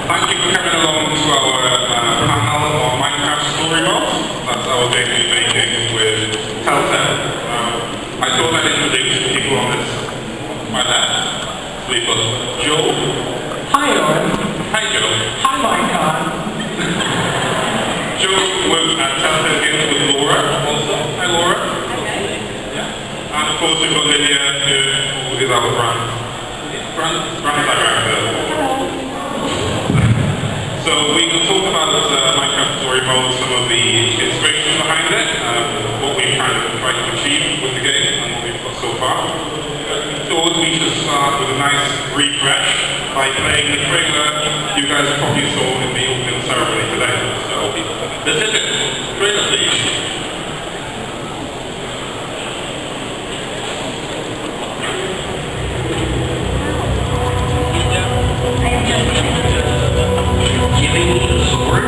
Thank you for coming along to our panel on Minecraft story mode. That's our game we're making with Telltales. I thought I'd introduce people on my left. We've got Joe. Hi, Owen. Hi, Joe. Hi, Minecon. Joe works at Telltales Games with Laura also. Hi, Laura. Yeah. And of course we've got Lydia, who is our brand director. So we can talk about Minecraft story mode, some of the inspiration behind it, what we've kind of tried to achieve with the game and what we've got so far. Thought we should start with a nice refresh by playing the trailer you guys probably saw in the opening ceremony today. So this is it. Trailer, please. Giving me the sword?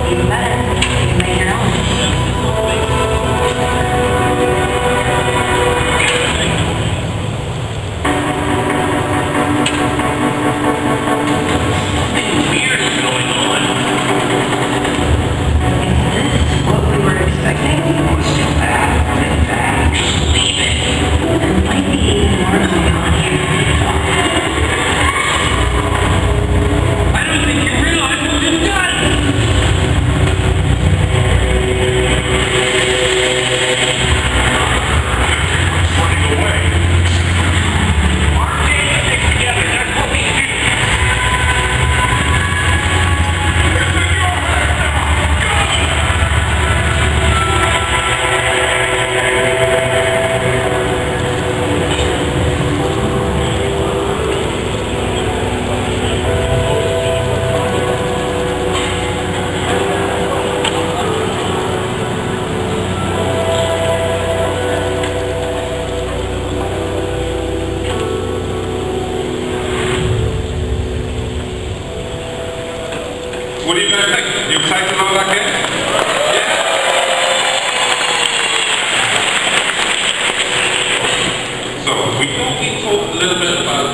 Even better. You can make your own. Something weird is going on. Is this what we were expecting? Or still bad? Really bad? Just leave it. There might be even more going on here. I don't think you realize what you've done! Running away. Our team sticks together, that's what we do. This is your head now! What do you guys think? You excited about that game? Yeah? So, we thought we'd talk a little bit about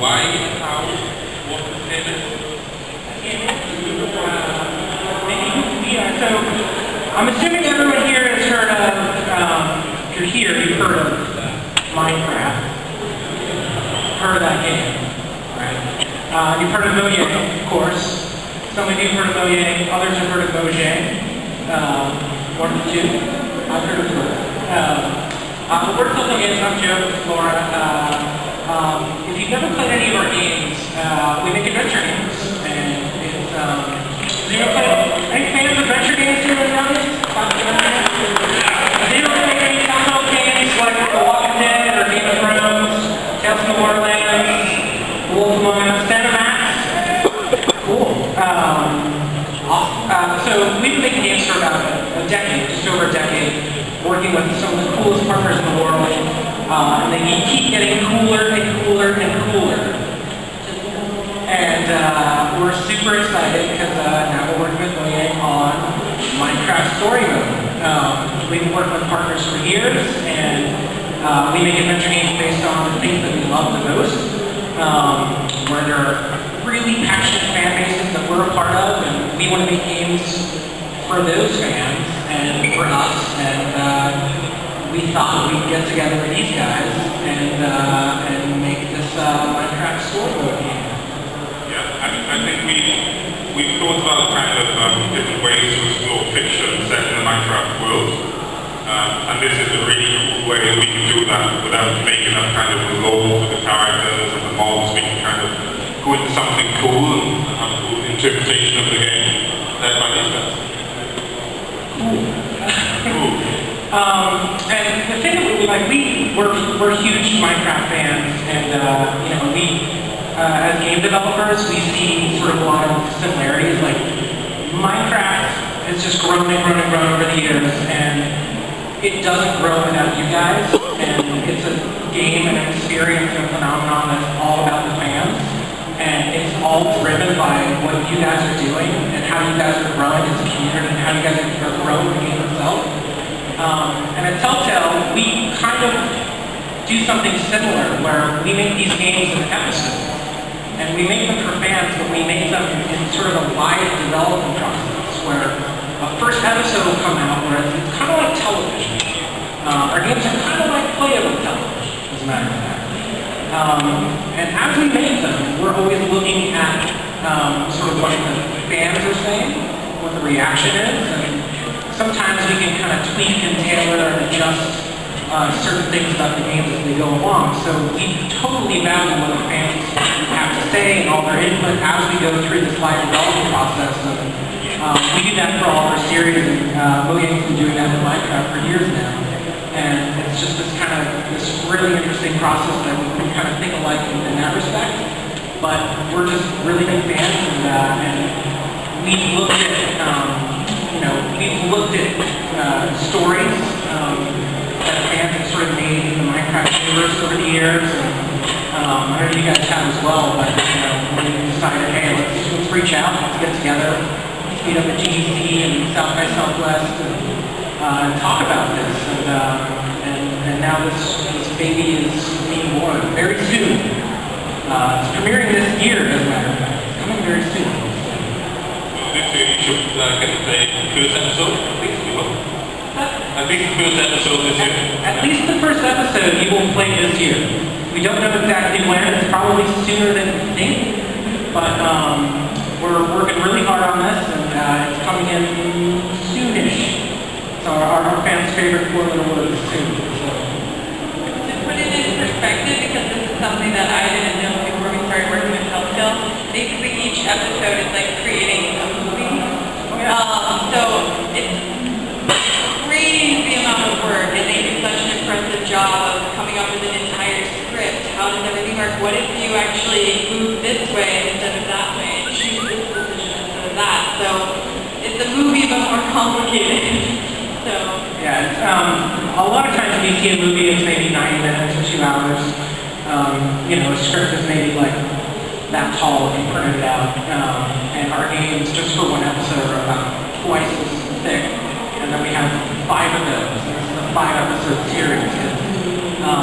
why, how, what the theme is. So, I'm assuming everyone here has heard of, if you're here, you've heard of Minecraft. Heard of that game, right? You've heard of Mojang, of course. Some of you have heard of Mojang, others have heard of Mojang. One or two. I've heard of both. We're Telltales Games, I'm Joe, Laura. If you've never played any of our games, we make adventure games. And it's, have you ever played any fans of adventure games here in the audience? Have you ever played any Telltale games like The Walking Dead or Game of Thrones, Tales from the Borderlands, Wolf Among Us, Cool. So we've been making games for about a decade, just over a decade, working with some of the coolest partners in the world, and they keep getting cooler and cooler and cooler. And we're super excited because now we're working with Mojang on Minecraft story mode. We've been working with partners for years, and we make adventure games based on the things that we love the most, where there are really passionate fan bases that we're a part of, and we want to make games for those fans and for us. And we thought we'd get together with these guys and make this Minecraft story mode game. Yeah, I think we've thought about kind of different ways to explore fiction set in the Minecraft world. And this is a really cool way that we can do that without making up kind of the lore for the characters and the mobs. We can kind of go into something cool and have a cool interpretation of the game led by these guys. Cool. And the thing that we like, we're huge Minecraft fans, and you know, we as game developers, we see sort of a lot of similarities. Like Minecraft has just grown and grown and grown over the years, and it doesn't grow without you guys. And it's a game and an experience and a phenomenon that's all about the fans. And it's all driven by what you guys are doing and how you guys are growing as a community and how you guys are growing the game itself. And at Telltale, we kind of do something similar where we make these games in episodes. And we make them for fans, but we make them in sort of a live development process where a first episode will come out where it's kind of like television. Our games are kind of like playable television, as a matter of fact. And as we make them, we're always looking at sort of what the fans are saying, what the reaction is, and sometimes we can kind of tweak and tailor and adjust certain things about the games as they go along. So we totally value what the fans have to say and all their input as we go through this live development process. And, we do that for all of our series, and Mojang's been doing that in Minecraft for years now. And it's just this kind of this really interesting process that we kind of think alike in that respect. But we're just really big fans, and we've looked at stories that fans have sort of made in the Minecraft universe over the years. And, I know you guys have as well, but when we decided, hey, let's reach out, let's get together, let's meet up at GDC and South by Southwest and talk about this. And now this baby is being born very soon. It's premiering this year, as a matter of fact. It's coming very soon. This year you should get to play the first episode, at least you will. At least the first episode this year. At least the first episode you will play this year. We don't know exactly when. It's probably sooner than we think. But we're working really hard on this, and it's coming in soonish. So our fans' favorite 4 little words is soon. So. To put it in perspective, because this is something that I didn't know before we started working with Telltales, basically each episode is like creating a movie. So it's crazy amount of work, and they do such an impressive job of coming up with an entire script. How does everything work? What if you actually move this way instead of that way? Choose this position instead of that. So it's a movie, but more complicated. So yeah, it's, a lot of times when you see a movie, it's maybe 90 minutes or 2 hours. A script is maybe like that tall if you print it out. And our games, just for 1 episode, are about twice as thick. And then we have 5 of those. This is a 5-episode series.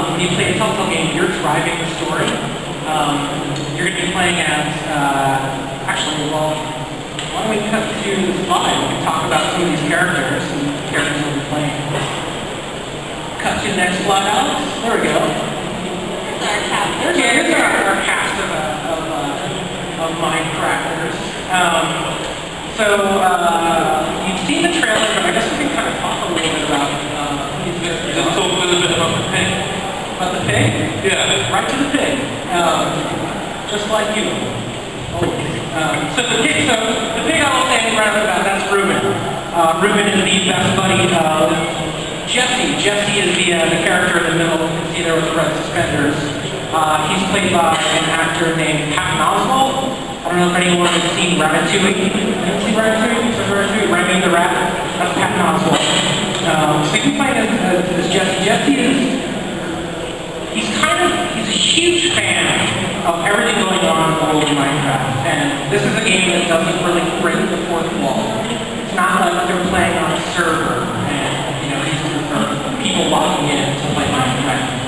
When you play a Telltale game, you're driving the story. You're going to be playing as, why don't we cut to the slide? We can talk about some of these characters and the characters we'll be playing. Cut to the next slide, Alex. There we go. here's our cast. Here's our cast of Minecrafters. You've seen the trailer, but I guess we can kind of talk a little bit about Just talk a little bit about the pig. About the pig? Yeah. Right to the pig. Just like you. Always. So the pig I was saying right off the bat, that's Ruben. Ruben is the best buddy of Jesse. Jesse is the character in the middle. You can see there with the red suspenders. He's played by an actor named Pat Oswalt. I don't know if anyone has seen Ratatouille. Have you seen Ratatouille? So Ratatouille, Remy the Rat. That's Pat Oswalt. So you can play as Jesse. Jesse is, he's a huge fan of everything going on in the world of Minecraft. And this is a game that doesn't really break the fourth wall. It's not like they're playing on a server and, these are people logging in to play Minecraft.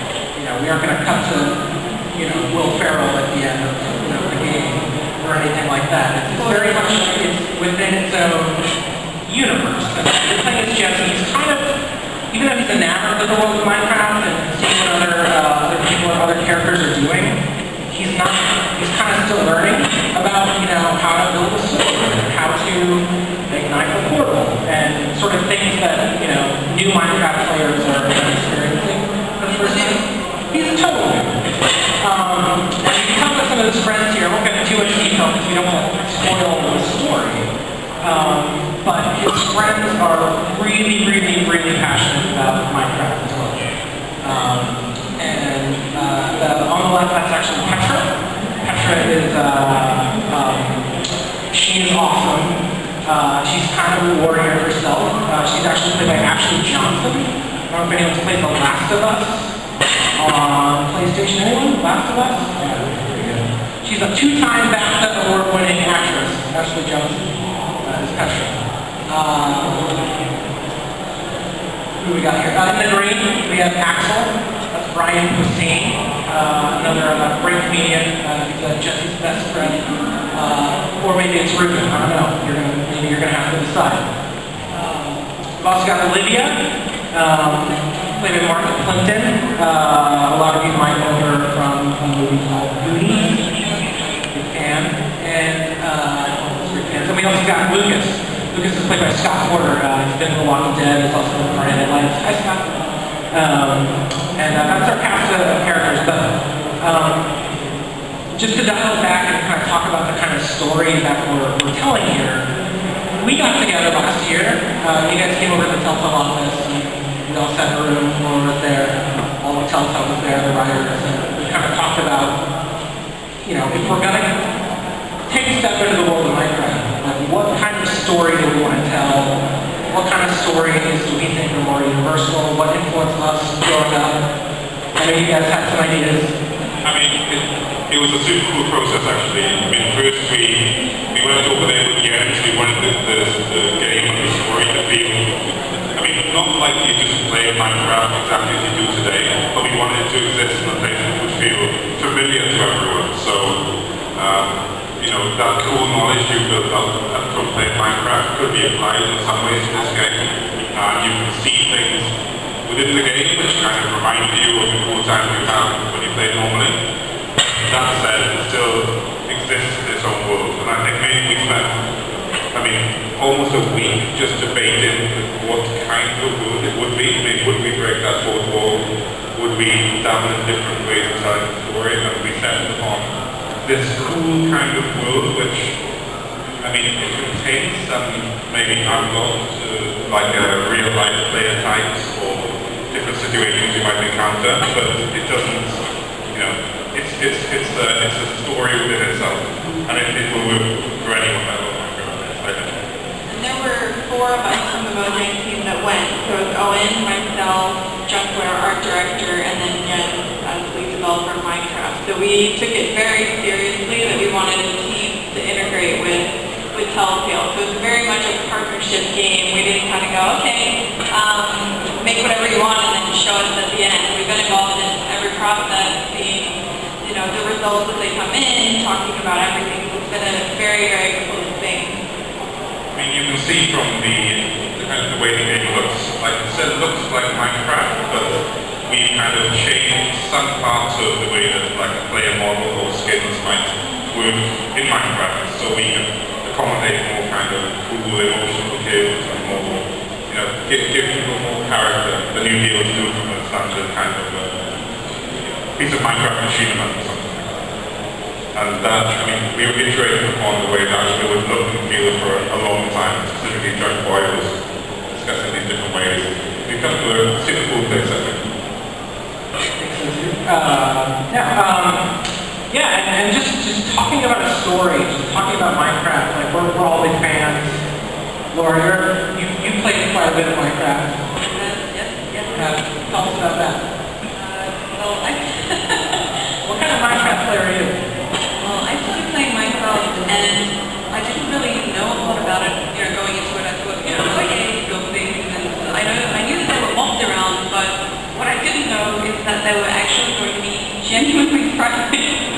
We aren't going to cut to, Will Ferrell at the end of the game or anything like that. It's very much within its own universe. And you're playing as Jesse. He's kind of, even though he's enamored with the world of Minecraft and seeing what other people and other characters are doing, he's kind of still learning about, how to build a sword and how to ignite a portal and sort of things that, new Minecraft players are experiencing for the first time. He's a total new. And you come with some of his friends here. I won't get into too much detail because we don't want to spoil the story. But his friends are really, really, really passionate about Minecraft as well. On the left, that's actually Petra. Petra is, she is awesome. She's kind of a warrior herself. She's actually played by Ashley Johnson. I don't know if anyone's played The Last of Us on PlayStation. Anyone? Last of Us? Yeah, pretty good. She's a 2-time BAFTA award-winning actress. Ashley Johnson is Petra. Who we got here? In the green, we have Axel. That's Brian Hussein. another great comedian. He's Jesse's best friend, or maybe it's Ruben. I don't know. Maybe you're gonna have to decide. We've also got Olivia, played by Martha Plimpton. A lot of you might know her from a movie called Goonies. Big fan. And so we also got Lucas. Lucas is played by Scott Porter. He's been in The Walking Dead. He's also been in Atlantis. Hi, Scott. And that's our cast of characters. But just to dial back and kind of talk about the kind of story that we're telling here, we got together last year. You guys came over to the Telltale office, and we all sat in a room. We were there. All of Telltale was there, the writers, and we kind of talked about, you know, if we're going to take a step into the world of Minecraft, like what kind of story do we want to tell? What kind of stories do we think are more universal? What influenced us growing up? I know you guys had some ideas. I mean, it was a super cool process actually. I mean, first we went over there with the ends. We wanted the game and the story to feel, I mean, not like you just play Minecraft exactly as you do today, but we wanted it to exist in a place that would feel familiar to everyone. So, you know, that cool knowledge you built up from playing Minecraft could be applied in some ways to this game. You can see things within the game which kind of remind you of the cool times you have when you play normally. That said, it still exists in its own world, and I think maybe we spent, I mean, almost a week just debating what kind of world it would be. I mean, would we break that fourth wall? Would we dabble in different ways of telling the story? And we settled upon this cool kind of world, which, I mean, it contains some maybe analogs to like real-life player types or different situations you might encounter, but it doesn't, you know, it's a story within itself, and it will work for anyone that will Minecraft. And there were 4 of us from the Mojang team that went. So it was Owen, myself, Junkware, art director, and then Jen as lead developer of Minecraft. So we took it very seriously that we wanted a team to integrate with Telltale. So it's very much a partnership game. We didn't kind of go, okay, make whatever you want and then show us at the end. We've been involved in every process, seeing, you know, the results as they come in, talking about everything. So it's been a very, very close thing. I mean, you can see from the kind of the way the game looks, like I said, it looks like Minecraft, but we kind of changed some parts of the way that like a player model or skins might work in Minecraft, so we can accommodate more kind of cool emotional cues and more, you know, give people more character than you be able to do from a standard kind of piece of Minecraft machinima or something like that. And that, I mean, we were iterating upon the way that it would look and feel for a long time, specifically John Boyle was discussing these different ways. We come to a super cool place, I think. And just talking about a story, just talking about Minecraft, like we're all big fans. Laura, you played quite a bit of Minecraft. Yes. Tell us about that. What kind of Minecraft player are you? Well, I started playing Minecraft and I didn't really know a lot about it, you know, going into it. I thought, you know, okay, build things, and I knew that there were mobs around, but what I didn't know is that they were actually going to be genuinely frightening.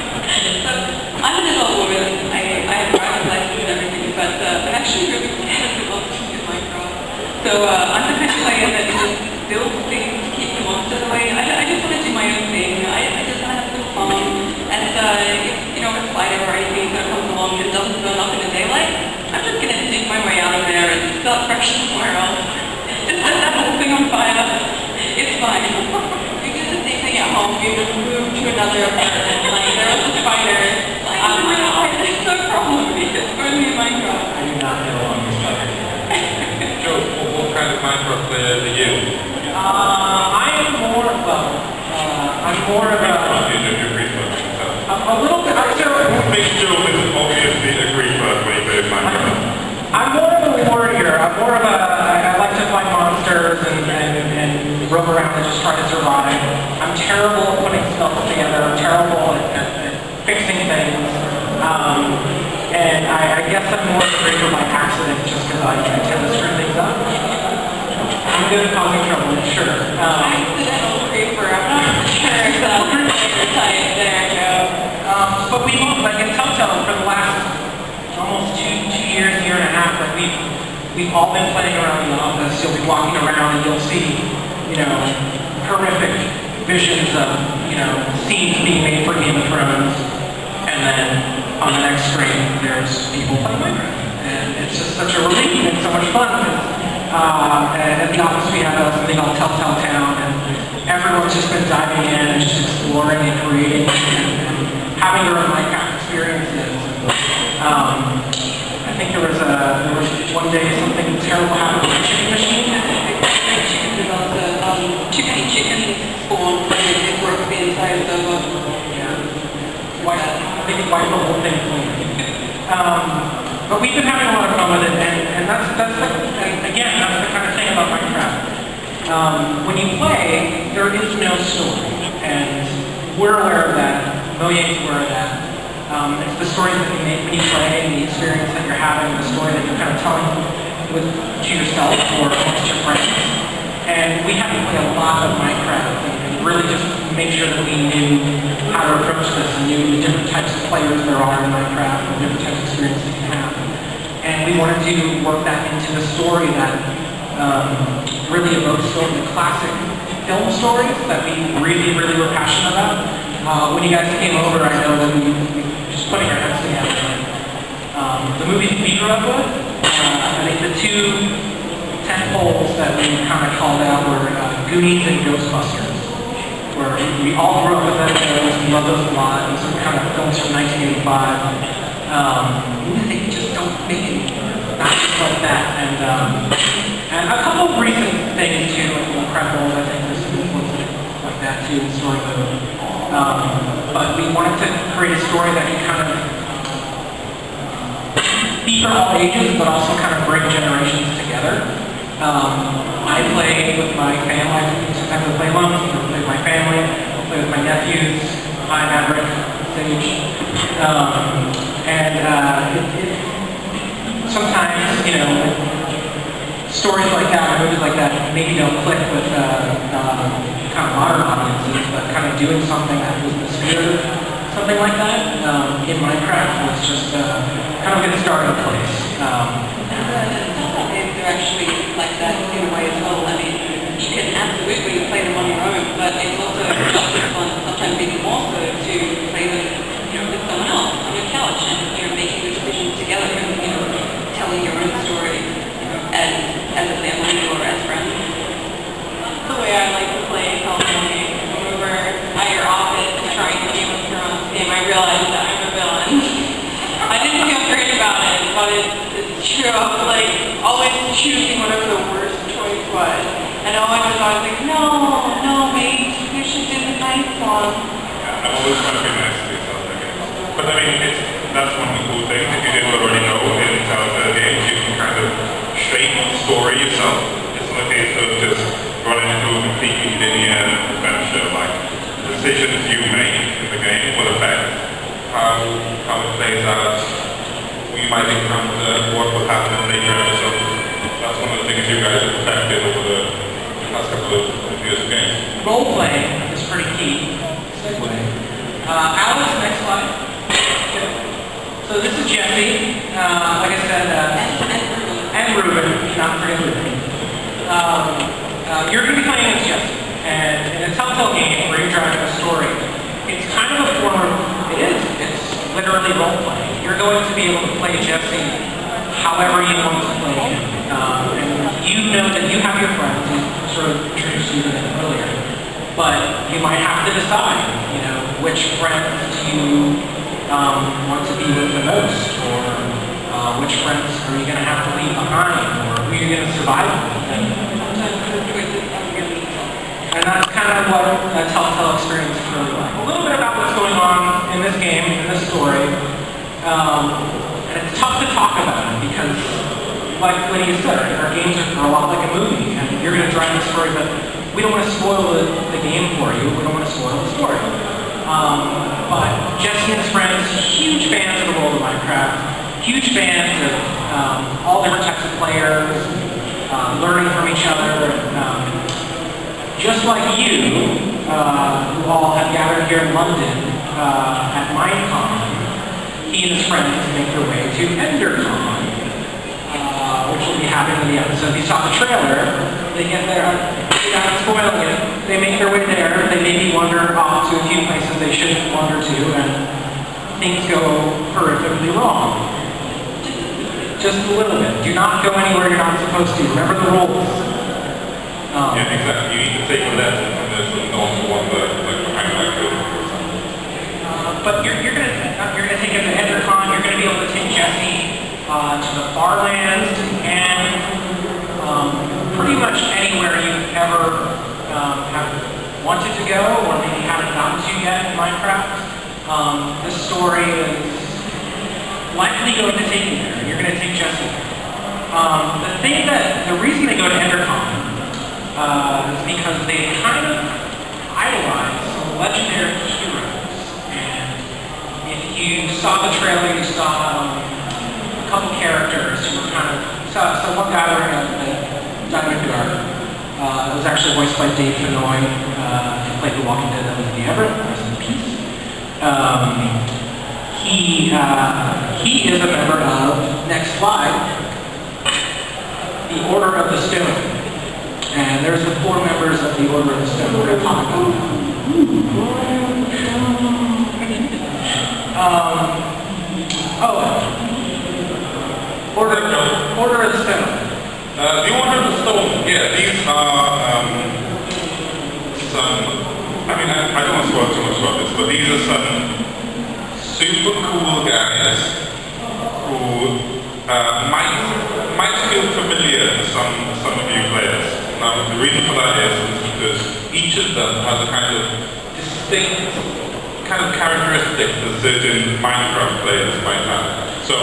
So I'm an adult woman. I have driver's license and everything, but I'm actually really scared of the monsters in Minecraft. So I'm the kind of player that just builds things to keep the monsters away. I just want to do my own thing. I just want to have some fun. And if, you know, a spider or anything that comes along and doesn't burn up in the daylight, I'm just going to dig my way out of there and start fresh somewhere else. Just set that whole thing on fire. It's fine. We do the same thing at home. We just move to another apartment. Like, there was a spider. It's no problem. It's only in Minecraft. I do not know on this topic. Joe, what kind of Minecraft player are you? I'm more of a little bit. Big Joe is obviously a creeper when he plays Minecraft. I'm more of a warrior. I like to fight monsters and roam around and just try to survive. I'm terrible at putting stuff together. I'm terrible at fixing things. And I guess I'm more of a creeper by accident just because I tend to screw things up. I'm good at causing trouble, sure. Accidental creeper. I'm not sure if that's your type. we've all been playing around the office. You'll be walking around and you'll see, you know, horrific visions of, you know, scenes being made for Game of Thrones, and then on the next screen, there's people playing Minecraft. And it's just such a relief and so much fun. At the office we have something called Telltales, and everyone's just been diving in and just exploring and creating and having their own Minecraft experiences. I think there was one day something terrible happened with the chicken machine. Chicken chicken spawned and it broke the entire server. Yeah. I think it wiped the whole thing clean. But we've been having a lot of fun with it, and that's the kind of thing about Minecraft. When you play, there is no story, and we're aware of that. Mojang's aware of that. It's the stories that you make when you play, and the experience that you're having, the story that you're kind of telling to yourself or amongst your friends. And we had to play a lot of Minecraft and really just make sure that we knew how to approach this and knew the different types of players there are in Minecraft and different types of experiences you can have. And we wanted to work that into a story that really evokes some of the classic film stories that we really were passionate about. When you guys came over, I know that we just putting our heads together. The movies we grew up with, I think the two tentpoles that we kind of called out were Goonies and Ghostbusters, where we all grew up with those, we love those a lot. Those are kind of films from 1985. They just don't make it not just like that. And a couple of recent things too, like Incredibles, I think this was like that too, story mode. But we wanted to create a story that can kind of be for all ages, but also kind of bring generations together. I play with my family. Sometimes I play alone. I play with my family. I play with my nephews. Hi, Maverick, Sage. Sometimes, you know, stories like that, movies like that, maybe don't click with kind of modern audiences, but kind of doing something that was in the spirit of something like that in Minecraft was just kind of get started in place. They're actually like that in a way as well. I mean, you can absolutely play them on your own, but it's also just as fun, sometimes even more so, to play them, you know, with someone else on your couch and, you know, making the decisions together and, you know, telling your own story, you know, as a family or as friends. That's the way I like to play Telltales games. Come over at your office and trying the Game of Thrones game, I realized that I'm a villain. I didn't feel great about it, but it's true. I was like always choosing whatever the worst choice was. And always was like, no, mate, you should do the nice one. Yeah, I'm always trying to be nice to yourself, I guess. But I mean, that's one of the cool things. If you didn't already know in Telltale games, you can kind of shape the story yourself. It's not a case of just running into a completely linear adventure. Like, the decisions you make in the game will affect how it plays out. You might encounter what will happen in later episodes. That's one of the things you guys have perfected over the past couple of years of games. Role-playing is pretty key. Segue. Alex, next slide. So this is Jesse. Like I said, and Ruben, not forget Ruben. You're going to be playing as Jesse. And in a Telltale game where you're driving a story, it's kind of a form of, it's literally role-playing. You're going to be able to play Jesse however you want to play him. And you know that you have your friends, who sort of introduced you to them earlier, but you might have to decide, you know, which friends do you want to be with the most, or which friends are you going to have to leave behind, or who are you going to survive with. And that's kind of what a Telltale experience is really like. A little bit about what's going on in this game, in this story. And it's tough to talk about it because, like Lydia said, our games are a lot like a movie, and you're going to drive the story, but we don't want to spoil the game for you. We don't want to spoil the story. But Jesse and his friends, huge fans of the world of Minecraft, huge fans of all different types of players, learning from each other. Just like you, who all have gathered here in London at Minecon, he and his friends make their way to EnderCon, which will be happening happen in the episode. If you saw the trailer, they get there, without spoiling it, they make their way there, they maybe wander off to a few places they shouldn't wander to, and things go horrifically wrong. Just a little bit. Do not go anywhere you're not supposed to. Remember the rules. Yeah, exactly. You need to take a lesson from this and not wander like behind that building, for example. But you're gonna take him to EnderCon. You're gonna be able to take Jesse to the Farlands and pretty much anywhere you've ever have wanted to go or maybe haven't gotten to yet in Minecraft. This story is likely going to take you there. You're going to take Jesse there. The reason they go to EnderCon is because they kind of idolize some legendary heroes. And if you saw the trailer, you saw a couple characters who were kind of, so one guy wearing a diamond guard was actually voiced by Dave Fennoy, who played The Walking Dead, that was the Everett, rest in peace. He is a member of, next slide, the Order of the Stone. And there's the 4 members of the Order of the Stone. We're going to talk about Order of the Stone. The Order of the Stone, yeah, these are some, I don't want to spoil too much about this, but these are some super cool guys who might feel familiar to some of you players. Now, the reason for that is because each of them has a kind of distinct kind of characteristic that certain Minecraft players might have. So,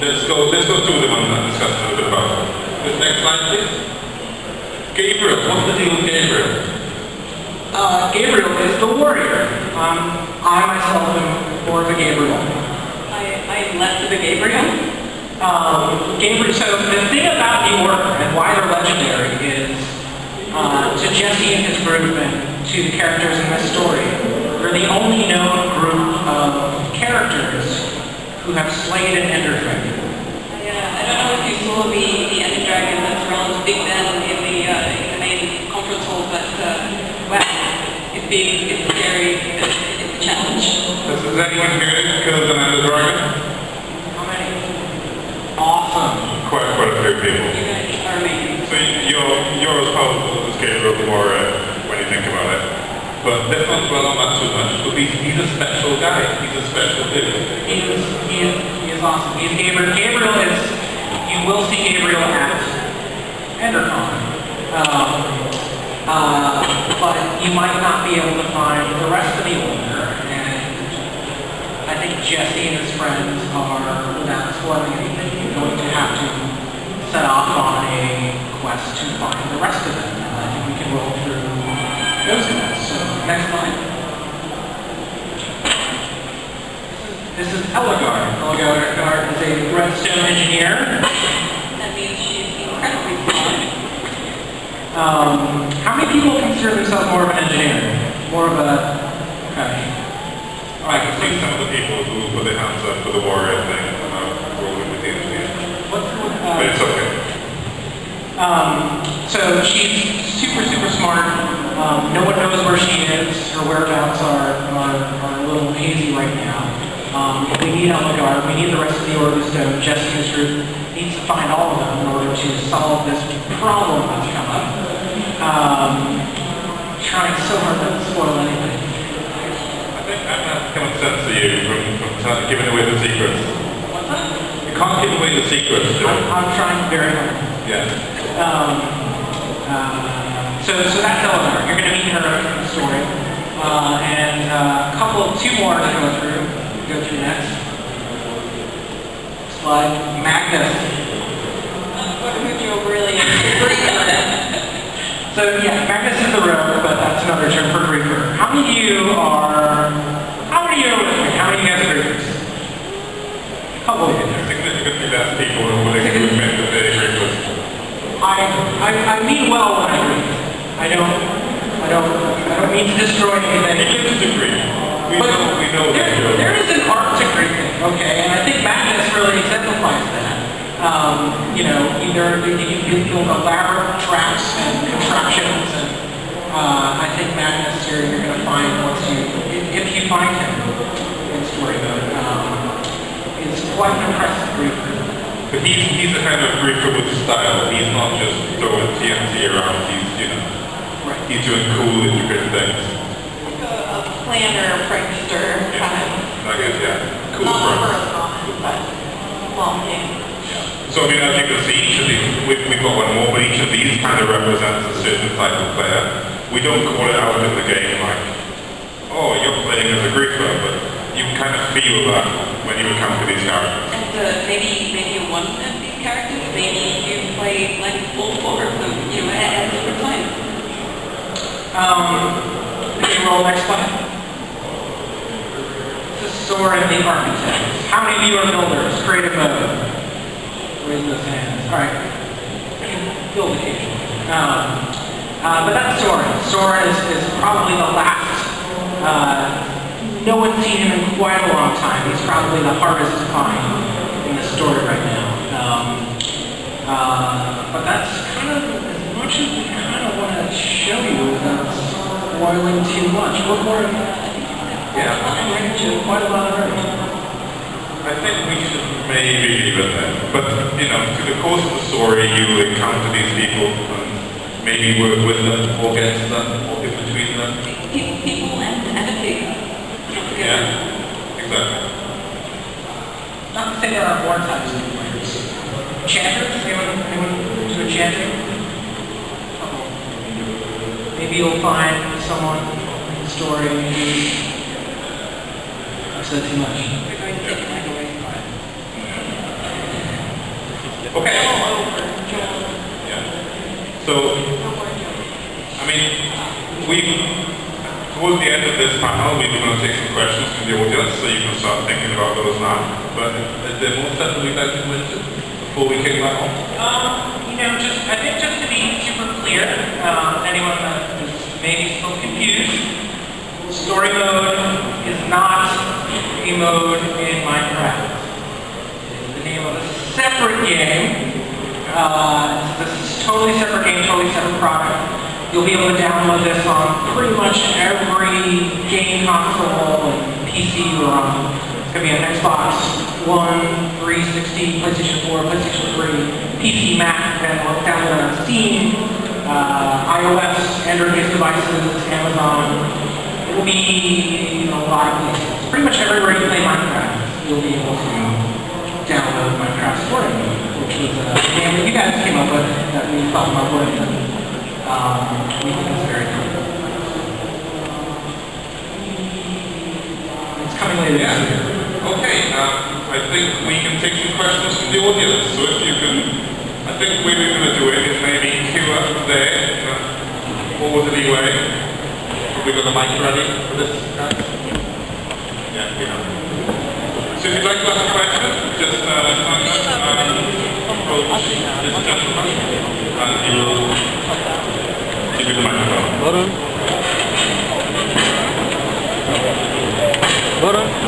let's go through them and discuss a little bit about them. This next slide, please. Gabriel, what's the deal with Gabriel? Gabriel is the warrior. I myself am more of a Gabriel. I'm less of a Gabriel. Gabriel. So the thing about the Order and why they're legendary is to Jesse and his group and to the characters in this story, they're the only known group of characters who have slayed an Ender Dragon. I don't know if you saw the Ender Dragon that's around Big Ben in the main conference hall, but wow, it's big, it's scary, it's a challenge. Has anyone here killed an Ender Dragon? How many? Awesome. Quite a few people. You guys are amazing. So you're as powerful as Gabriel the Warrior when you think about it. But let's not dwell on that too much. But he's a special guy. He's a special dude. He is awesome. He's Gabriel. Gabriel is, you will see Gabriel at EnderCon. But you might not be able to find the rest of the Order. And I think Jesse and his friends are, without spoiling anything, going to have to set off on a quest to find the rest of them. And I think we can roll through those guys. So, next slide. This is Ellegard. Ellegard is a redstone engineer. That means she's incredibly smart. How many people consider themselves more of an engineer? More of a... Okay. I can see some of the people who put their hands up for the warrior thing and I'm rolling with the engineer. But it's okay. So she's super smart. No one knows where she is. Her whereabouts are a little hazy right now. We need Ellegard. We need the rest of the Order of the Stone. Jesse and his group needs to find all of them in order to solve this problem that's come up. Trying so hard not to spoil anything. I think that has common sense to you from giving away the secrets. What's that? You can't give away the secrets, do you? I'm trying very hard. Yeah. So that's Ellegard. You're going to meet her in the story. And two more to go through next. Slide. Magnus. What would you really agree on that? So yeah, Magnus is the rogue, but that's another term for Greeker. How many of you are with me? How many of you guys are Greekers? A couple of you. Significantly less people are willing to admit that they're Greekers. I mean well when I read. I don't mean to destroy anything. He lives to Greek. We know there is an art to Greeking, okay, and I think Magnus really exemplifies that. you know, either you can build elaborate traps and contraptions, and I think Magnus here you're going to find once you, if you find him in story mode, is quite an impressive griefer. But he's a kind of griefer with style. He's not just throwing TNT around. He's, you know, Right. he's doing cool, intricate things. Like a planner, prankster kind of. I guess, yeah. Cool Not for friends. a common, but long game. So I mean, as you can see, each of these, we've got one more, but each of these kind of represents a certain type of player. We don't call it out in the game like, oh, you're playing as a griefer, but you can kind of feel that when you encounter these characters. And maybe one of these characters, maybe you play like full forward, so you know, at different times. Can you roll next slide? The sword and the architect. How many of you are builders? Creative mode. Raise those hands. Alright. Build occasionally. But that's Soren. Soren is probably the last. No one's seen him in quite a long time. He's probably the hardest to find in the story right now. But that's kind of as much as we kind of want to show you without spoiling too much. What more? Yeah, I'm ready to quite a lot already. I think we should maybe leave it there. But, you know, through the course of the story, you encounter these people and maybe work with them, or against them, or in between them. People and entities. Yeah, exactly. Not to say there aren't more types of players. Enchanters? Anyone do enchanting? Maybe you'll find someone in the story, maybe I've said too much. Okay. Yeah. So, I mean, towards the end of this panel, we're going to take some questions from the audience, so you can start thinking about those now. But is there more stuff that we'd like to mention before we kick that off? You know, I think just to be super clear, anyone that is maybe still confused, story mode is not a mode in Minecraft. It's the name of a separate game. This is totally separate game, totally separate product. You'll be able to download this on pretty much every game console and PC you're on. It's going to be on Xbox One, 360, PlayStation 4, PlayStation 3, PC, Mac, and download it on Steam, iOS, Android-based devices, Amazon. It will be in a lot of places. Pretty much everywhere you play Minecraft, you'll be able to download Minecraft Story Mode, which was a game that you guys came up with that we thought about working on. We think it's very cool. It's coming later this year. Okay, I think we can take some questions from the audience. So if you can, I think the way we're going to do it is maybe queue up there, orderly way. Have we got the mic ready for this? Yeah, we have. So if you'd like to ask a question, just stand up and approach this gentleman, and he will give you the microphone. Button.